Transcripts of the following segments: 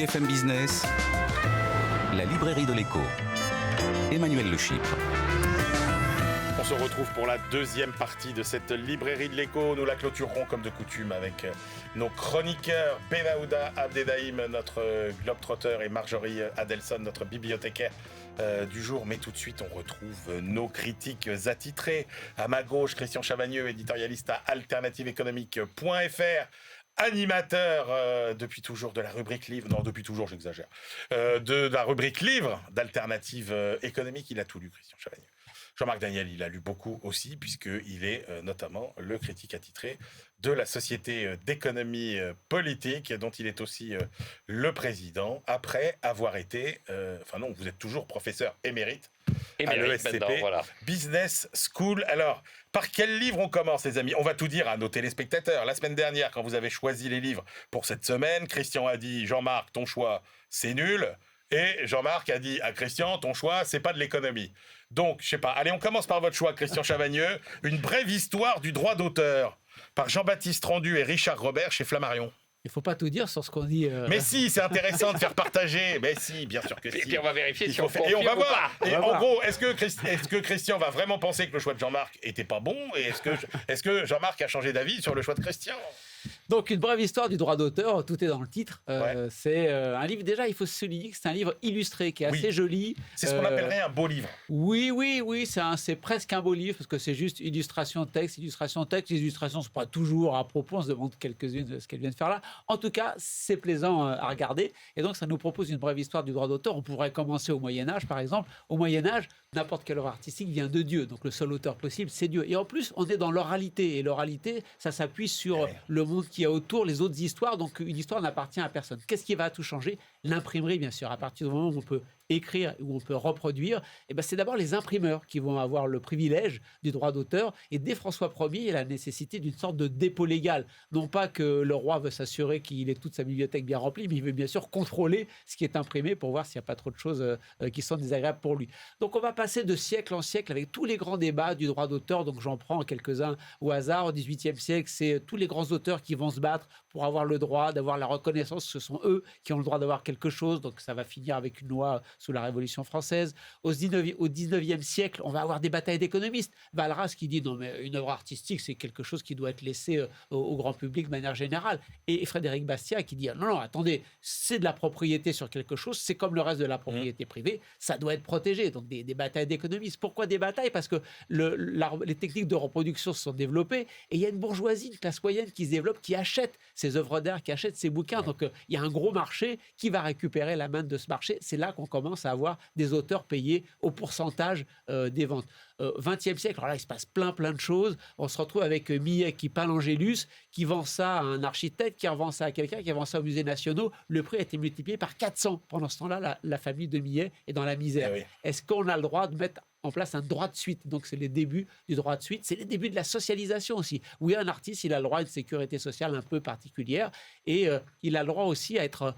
BFM Business, la librairie de l'écho. Emmanuel Le Chypre. On se retrouve pour la deuxième partie de cette librairie de l'écho. Nous la clôturerons comme de coutume avec nos chroniqueurs Benaouda Abdedaïm, notre globetrotter, et Marjorie Adelson, notre bibliothécaire du jour. Mais tout de suite, on retrouve nos critiques attitrés. À ma gauche, Christian Chavagneux, éditorialiste à alternativeéconomique.fr. Animateur depuis toujours de la rubrique livre, non depuis toujours j'exagère, de la rubrique livre d'Alternative économique. Il a tout lu, Christian Chavagneux. Jean-Marc Daniel, il a lu beaucoup aussi, puisqu'il est notamment le critique attitré de la Société d'économie politique, dont il est aussi le président, après avoir été, vous êtes toujours professeur émérite à l'ESCP, voilà. Business School. Alors, par quel livre on commence, les amis ? On va tout dire à nos téléspectateurs. La semaine dernière, quand vous avez choisi les livres pour cette semaine, Christian a dit « Jean-Marc, ton choix, c'est nul ». Et Jean-Marc a dit à Christian, ton choix, c'est pas de l'économie. Donc, je sais pas. Allez, on commence par votre choix, Christian Chavagneux. Une brève histoire du droit d'auteur par Jean-Baptiste Rendu et Richard Robert chez Flammarion. Il ne faut pas tout dire sur ce qu'on dit. Mais si, c'est intéressant de faire partager. Mais si, bien sûr que si. Et puis on va vérifier si on et on va voir. Et en gros, est-ce que Christian va vraiment penser que le choix de Jean-Marc était pas bon ? Et est-ce que Jean-Marc a changé d'avis sur le choix de Christian ? Donc, une brève histoire du droit d'auteur, tout est dans le titre. Ouais. C'est un livre, déjà, il faut se souligner que c'est un livre illustré, qui est assez joli. C'est ce qu'on appellerait un beau livre. Oui, c'est presque un beau livre, parce que c'est juste illustration, texte. Les illustrations ne sont pas toujours à propos, on se demande quelques-unes de ce qu'elles viennent faire là. En tout cas, c'est plaisant à regarder. Et donc, ça nous propose une brève histoire du droit d'auteur. On pourrait commencer au Moyen-Âge, par exemple. Au Moyen-Âge, n'importe quelle œuvre artistique vient de Dieu. Donc, le seul auteur possible, c'est Dieu. Et en plus, on est dans l'oralité. Et l'oralité, ça s'appuie sur le monde qui est autour, les autres histoires. Donc, une histoire n'appartient à personne. Qu'est-ce qui va tout changer ? L'imprimerie, bien sûr. À partir du moment où on peut écrire, où on peut reproduire, c'est d'abord les imprimeurs qui vont avoir le privilège du droit d'auteur. Et dès François Ier, il y a la nécessité d'une sorte de dépôt légal. Non pas que le roi veut s'assurer qu'il ait toute sa bibliothèque bien remplie, mais il veut bien sûr contrôler ce qui est imprimé pour voir s'il n'y a pas trop de choses qui sont désagréables pour lui. Donc, on va passer de siècle en siècle avec tous les grands débats du droit d'auteur. Donc, j'en prends quelques-uns au hasard. Au XVIIIe siècle, c'est tous les grands auteurs qui vont se battre pour avoir le droit, d'avoir la reconnaissance. Ce sont eux qui ont le droit d'avoir quelque chose. Donc, ça va finir avec une loi sous la Révolution française. Au 19e siècle, on va avoir des batailles d'économistes. Walras qui dit non, mais une œuvre artistique, c'est quelque chose qui doit être laissé au grand public de manière générale. Et Frédéric Bastiat qui dit non, attendez, c'est de la propriété sur quelque chose, c'est comme le reste de la propriété privée, ça doit être protégé. Donc, des batailles d'économistes. Pourquoi des batailles ? Parce que les techniques de reproduction se sont développées et il y a une bourgeoisie, une classe moyenne qui se développe, qui achète ces œuvres d'art, qui achète ces bouquins. Donc, il y a un gros marché qui va récupérer la main de ce marché. C'est là qu'on commence à avoir des auteurs payés au pourcentage des ventes. 20e siècle, alors là, il se passe plein de choses. On se retrouve avec Millet qui peint l'Angélus, qui vend ça à un architecte, qui revend ça à quelqu'un, qui vend ça aux musées nationaux. Le prix a été multiplié par 400. Pendant ce temps-là, la famille de Millet est dans la misère. Est-ce qu'on a le droit de mettre en place un droit de suite? Donc, c'est les débuts du droit de suite. C'est les débuts de la socialisation aussi. Oui, un artiste, il a le droit à une sécurité sociale un peu particulière et il a le droit aussi à être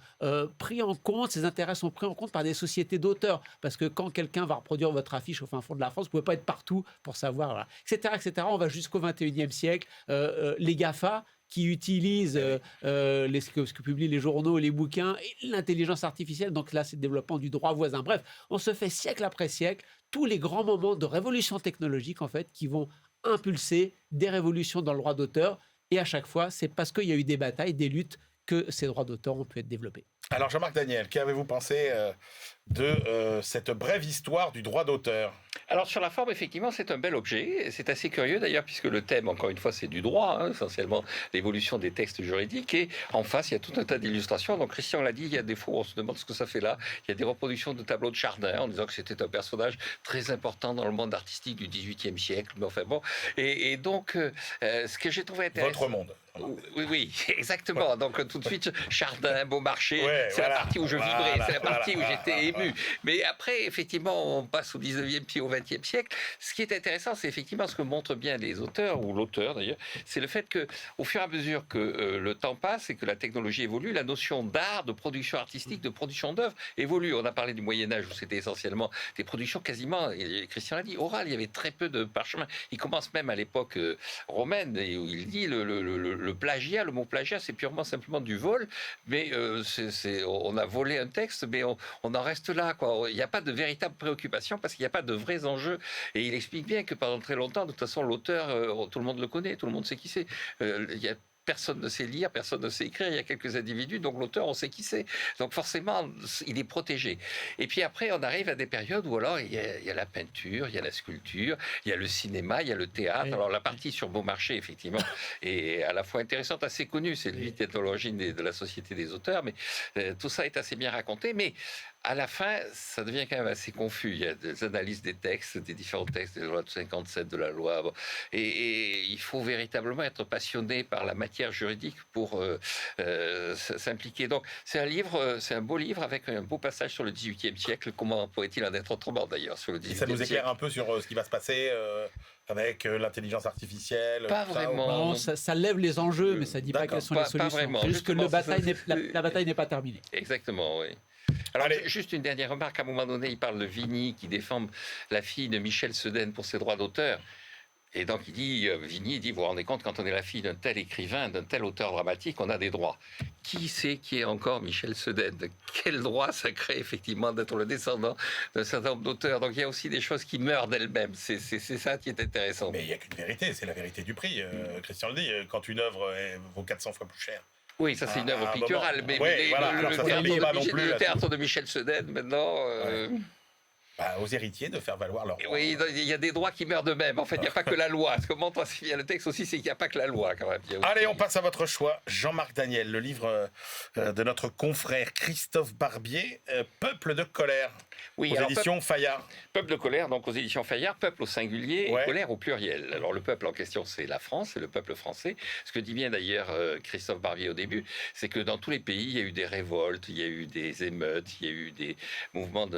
pris en compte. Ses intérêts sont pris en compte par des sociétés d'auteurs. Parce que quand quelqu'un va reproduire votre affiche au fin fond de la France, vous ne pouvez pas être partout pour savoir, voilà, etc. On va jusqu'au 21e siècle. Les GAFA qui utilisent ce que publient les journaux, les bouquins, et l'intelligence artificielle. Donc là, c'est le développement du droit voisin. Bref, on se fait siècle après siècle tous les grands moments de révolution technologique, en fait, qui vont impulser des révolutions dans le droit d'auteur. Et à chaque fois, c'est parce qu'il y a eu des batailles, des luttes, que ces droits d'auteur ont pu être développés. Alors, Jean-Marc Daniel, qu'avez-vous pensé de cette brève histoire du droit d'auteur ? Alors, sur la forme, effectivement, c'est un bel objet. C'est assez curieux, d'ailleurs, puisque le thème, encore une fois, c'est du droit, essentiellement l'évolution des textes juridiques. Et en face, il y a tout un tas d'illustrations. Donc, Christian l'a dit, il y a des fois, on se demande ce que ça fait là. Il y a des reproductions de tableaux de Chardin, en disant que c'était un personnage très important dans le monde artistique du XVIIIe siècle. Mais enfin, bon. Et donc, ce que j'ai trouvé intéressant... Votre monde. Oui, exactement. Donc, tout de suite, Chardin, Beaumarchais, c'est la partie où je vibrais, c'est la partie où j'étais ému. Mais après, effectivement, on passe au 19e puis au 20e siècle. Ce qui est intéressant, c'est effectivement ce que montrent bien les auteurs, ou l'auteur d'ailleurs, c'est le fait qu'au fur et à mesure que le temps passe et que la technologie évolue, la notion d'art, de production artistique, de production d'œuvres évolue. On a parlé du Moyen-Âge où c'était essentiellement des productions quasiment, et Christian l'a dit, orales. Il y avait très peu de parchemins. Il commence même à l'époque romaine, et où il dit le plagiat, le mot plagiat, c'est purement simplement du vol, mais on a volé un texte, mais on en reste là, quoi. Il n'y a pas de véritable préoccupation parce qu'il n'y a pas de vrais enjeux. Et il explique bien que pendant très longtemps, de toute façon, l'auteur, tout le monde le connaît, tout le monde sait qui c'est. Personne ne sait lire, personne ne sait écrire, il y a quelques individus, donc l'auteur, on sait qui c'est. Donc forcément, il est protégé. Et puis après, on arrive à des périodes où alors, il y a la peinture, il y a la sculpture, il y a le cinéma, il y a le théâtre. Oui. Alors la partie sur Beaumarchais, effectivement, est à la fois intéressante, assez connue. C'est lui qui est à l'origine de la Société des auteurs, mais tout ça est assez bien raconté. Mais à la fin, ça devient quand même assez confus. Il y a des analyses des textes, des différents textes, des lois de 57, de la loi. Et il faut véritablement être passionné par la matière juridique pour s'impliquer. Donc, c'est un beau livre avec un beau passage sur le XVIIIe siècle. Comment pourrait-il en être autrement, d'ailleurs, sur le XVIIIe siècle. Et ça nous éclaire un peu sur ce qui va se passer avec l'intelligence artificielle. Pas vraiment. Non, ça lève les enjeux, mais ça ne dit pas quelles sont les solutions. Pas vraiment. C'est juste que la bataille n'est pas terminée. Exactement, oui. Alors, juste une dernière remarque. À un moment donné, il parle de Vigny qui défend la fille de Michel Sedaine pour ses droits d'auteur. Et donc, Vigny dit, vous vous rendez compte, quand on est la fille d'un tel écrivain, d'un tel auteur dramatique, on a des droits. Qui c'est qui est encore Michel Sedaine? Quel droit ça crée, effectivement, d'être le descendant d'un certain nombre d'auteurs? Donc, il y a aussi des choses qui meurent d'elles-mêmes. C'est ça qui est intéressant. Mais il n'y a qu'une vérité, c'est la vérité du prix. Christian le dit, quand une œuvre vaut 400 fois plus cher. Oui, ça c'est une œuvre picturale, mais le théâtre de Michel Sedaine, maintenant... aux héritiers de faire valoir leur droit. Oui, il y a des droits qui meurent d'eux-mêmes. En fait, il n'y a pas que la loi. Ce que montre le texte aussi, c'est qu'il n'y a pas que la loi, quand même. Allez, on passe à votre choix. Jean-Marc Daniel, le livre de notre confrère Christophe Barbier, Peuple de colère. Oui, aux éditions Fayard. Peuple de colère, donc aux éditions Fayard, peuple au singulier et colère au pluriel. Alors le peuple en question, c'est la France, c'est le peuple français. Ce que dit bien d'ailleurs Christophe Barbier au début, c'est que dans tous les pays, il y a eu des révoltes, il y a eu des émeutes, il y a eu des mouvements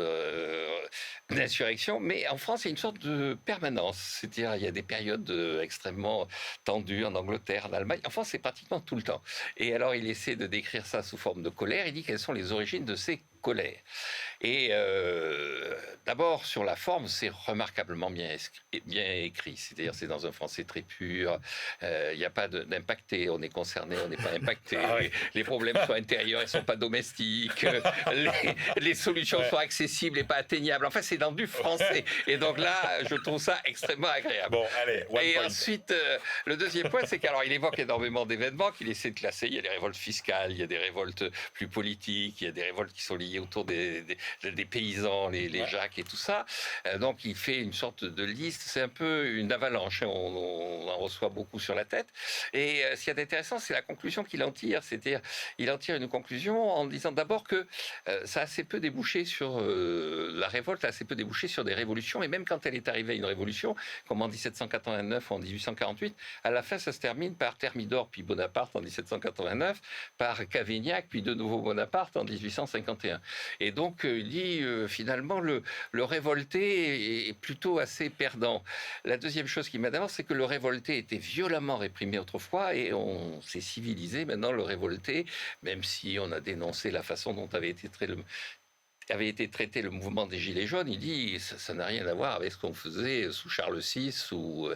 d'insurrection, mais en France, il y a une sorte de permanence. C'est-à-dire, il y a des périodes extrêmement tendues en Angleterre, en Allemagne. En France, c'est pratiquement tout le temps. Et alors, il essaie de décrire ça sous forme de colère. Il dit quelles sont les origines de ces colères. Et d'abord, sur la forme, c'est remarquablement bien écrit. C'est-à-dire, c'est dans un français très pur. Il n'y a pas d'impacté. On est concerné, on n'est pas impacté. Les problèmes sont intérieurs, ils ne sont pas domestiques. Les solutions sont accessibles et pas atteignables. Enfin, c'est dans du français. Et donc là, je trouve ça extrêmement agréable. Bon, allez, et ensuite, le deuxième point, c'est qu'il évoque énormément d'événements qu'il essaie de classer. Il y a des révoltes fiscales, il y a des révoltes plus politiques, il y a des révoltes qui sont liées autour des paysans, les Jacques et tout ça. Donc, il fait une sorte de liste. C'est un peu une avalanche. On en reçoit beaucoup sur la tête. Et ce qui est intéressant, c'est la conclusion qu'il en tire. C'est-à-dire, il en tire une conclusion en disant d'abord que ça a assez peu débouché sur la révolte, a assez peu débouché sur des révolutions. Et même quand elle est arrivée à une révolution, comme en 1789 ou en 1848, à la fin, ça se termine par Thermidor puis Bonaparte en 1789, par Cavaignac puis de nouveau Bonaparte en 1851. Et donc, il dit finalement, le révolté est plutôt assez perdant. La deuxième chose qui m'intéresse, c'est que le révolté était violemment réprimé autrefois et on s'est civilisé. Maintenant, le révolté, même si on a dénoncé la façon dont avait été traité le mouvement des Gilets jaunes, il dit ça n'a rien à voir avec ce qu'on faisait sous Charles VI ou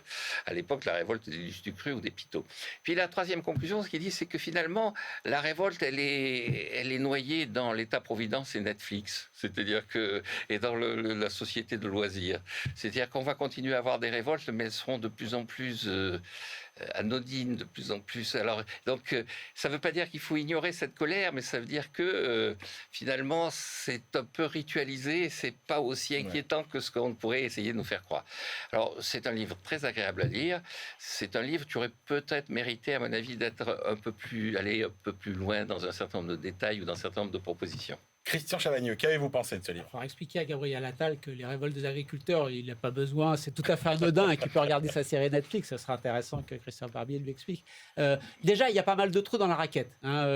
à l'époque la révolte des Lustucru ou des Pitot. Puis la troisième conclusion, ce qu'il dit, c'est que finalement la révolte, elle est noyée dans l'État-providence et Netflix, c'est-à-dire que et dans la société de loisirs. C'est-à-dire qu'on va continuer à avoir des révoltes, mais elles seront de plus en plus anodine, de plus en plus. Alors, donc, ça ne veut pas dire qu'il faut ignorer cette colère, mais ça veut dire que finalement, c'est un peu ritualisé, c'est pas aussi inquiétant que ce qu'on pourrait essayer de nous faire croire. Alors, c'est un livre très agréable à lire. C'est un livre qui aurait peut-être mérité, à mon avis, d'être aller un peu plus loin dans un certain nombre de détails ou dans un certain nombre de propositions. Christian Chavagneux, qu'avez-vous pensé de ce livre? Il faudra expliquer à Gabriel Attal que les révoltes des agriculteurs, il n'a pas besoin, c'est tout à fait anodin et qu'il peut regarder sa série Netflix. Ce sera intéressant que Christian Barbier lui explique. Déjà, il y a pas mal de trous dans la raquette.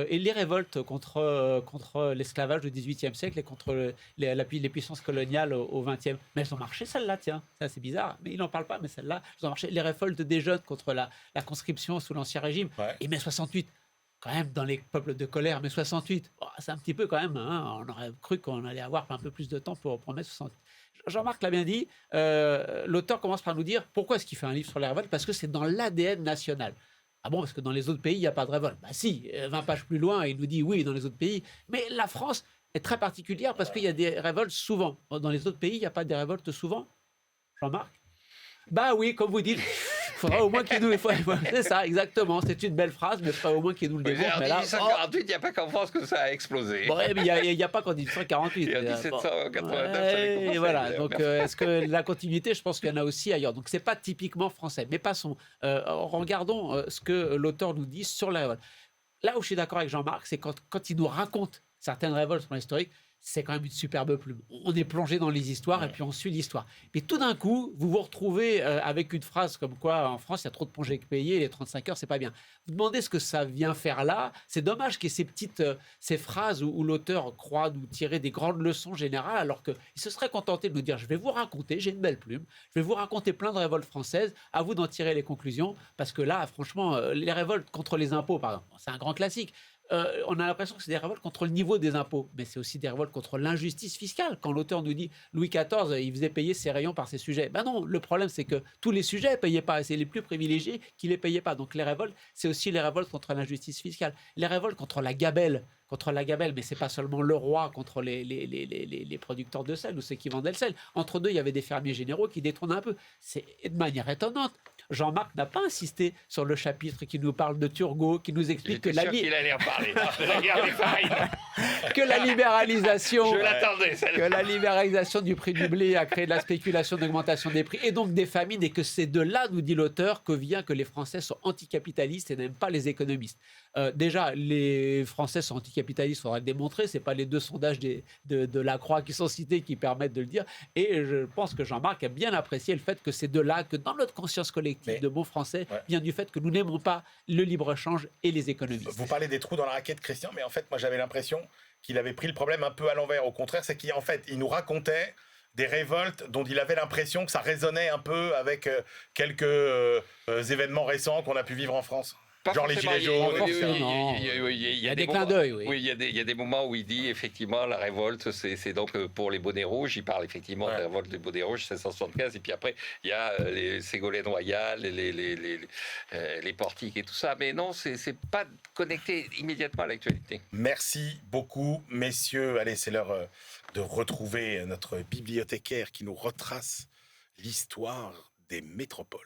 Et les révoltes contre l'esclavage du XVIIIe siècle et contre les puissances coloniales au XXe, mais elles ont marché, celles-là, tiens. Ça, c'est bizarre, mais il n'en parle pas, mais celles-là, elles ont marché. Les révoltes des jeunes contre la conscription sous l'Ancien Régime. Et mai 68. Quand même, dans les peuples de colère, mai 68, c'est un petit peu quand même, on aurait cru qu'on allait avoir un peu plus de temps pour mai 68. Jean-Marc l'a bien dit, l'auteur commence par nous dire pourquoi est-ce qu'il fait un livre sur les révoltes, parce que c'est dans l'ADN national. Ah bon, parce que dans les autres pays, il n'y a pas de révolte. Bah si, 20 pages plus loin, il nous dit oui, dans les autres pays. Mais la France est très particulière parce qu'il y a des révoltes souvent. Dans les autres pays, il n'y a pas de révoltes souvent. Jean-Marc? Bah oui, comme vous dites, il faudra au moins qu'il nous... C'est ça, exactement. C'est une belle phrase, mais il faudra au moins qu'il nous le démontre. En 1848, il n'y a pas qu'en France que ça a explosé. Bon, mais il n'y a pas qu'en 1848. Et en 1789, ça avait commencé. Et voilà, donc est-ce que la continuité, je pense qu'il y en a aussi ailleurs. Donc c'est pas typiquement français. Mais passons, regardons ce que l'auteur nous dit sur la révolte. Là où je suis d'accord avec Jean-Marc, c'est quand il nous raconte certaines révoltes sur l'historique, c'est quand même une superbe plume. On est plongé dans les histoires et puis on suit l'histoire. Mais tout d'un coup, vous vous retrouvez avec une phrase comme quoi en France, il y a trop de congés payés, les 35 heures, c'est pas bien. Vous demandez ce que ça vient faire là. C'est dommage qu'il y ait ces petites ces phrases où l'auteur croit nous tirer des grandes leçons générales, alors qu'il se serait contenté de nous dire, je vais vous raconter, j'ai une belle plume, je vais vous raconter plein de révoltes françaises, à vous d'en tirer les conclusions, parce que là, franchement, les révoltes contre les impôts, par exemple, c'est un grand classique. On a l'impression que c'est des révoltes contre le niveau des impôts, mais c'est aussi des révoltes contre l'injustice fiscale. Quand l'auteur nous dit Louis XIV, il faisait payer ses rayons par ses sujets. Ben non, le problème c'est que tous les sujets ne payaient pas, et c'est les plus privilégiés qui ne les payaient pas. Donc les révoltes, c'est aussi les révoltes contre l'injustice fiscale, les révoltes contre la gabelle, mais c'est pas seulement le roi contre les producteurs de sel ou ceux qui vendaient le sel. Entre deux, il y avait des fermiers généraux qui détournaient un peu. C'est de manière étonnante. Jean-Marc n'a pas insisté sur le chapitre qui nous parle de Turgot, qui nous explique que la libéralisation, je l'attendais, que la libéralisation du prix du blé a créé de la spéculation, d'augmentation des prix et donc des famines, et que c'est de là, nous dit l'auteur, que vient que les Français sont anticapitalistes et n'aiment pas les économistes. Déjà, les Français sont anticapitalistes, il faudra le démontrer. C'est pas les deux sondages de la Croix qui sont cités qui permettent de le dire. Et je pense que Jean-Marc a bien apprécié le fait que c'est de là que dans notre conscience collective de bons Français vient du fait que nous n'aimons pas le libre-échange et les économistes. Vous parlez des trous dans la raquette, Christian, mais en fait, moi j'avais l'impression qu'il avait pris le problème un peu à l'envers. Au contraire, c'est qu'en fait, il nous racontait des révoltes dont il avait l'impression que ça résonnait un peu avec quelques événements récents qu'on a pu vivre en France. Pas genre les gilets jaunes. Il y a des clins d'œil, oui. Oui, il y a des moments où il dit effectivement la révolte, c'est donc pour les bonnets rouges. Il parle effectivement de la révolte des bonnets rouges, 1675. Et puis après, il y a les Ségolène Royal, les portiques et tout ça. Mais non, c'est pas connecté immédiatement à l'actualité. Merci beaucoup, messieurs. Allez, c'est l'heure de retrouver notre bibliothécaire qui nous retrace l'histoire des métropoles.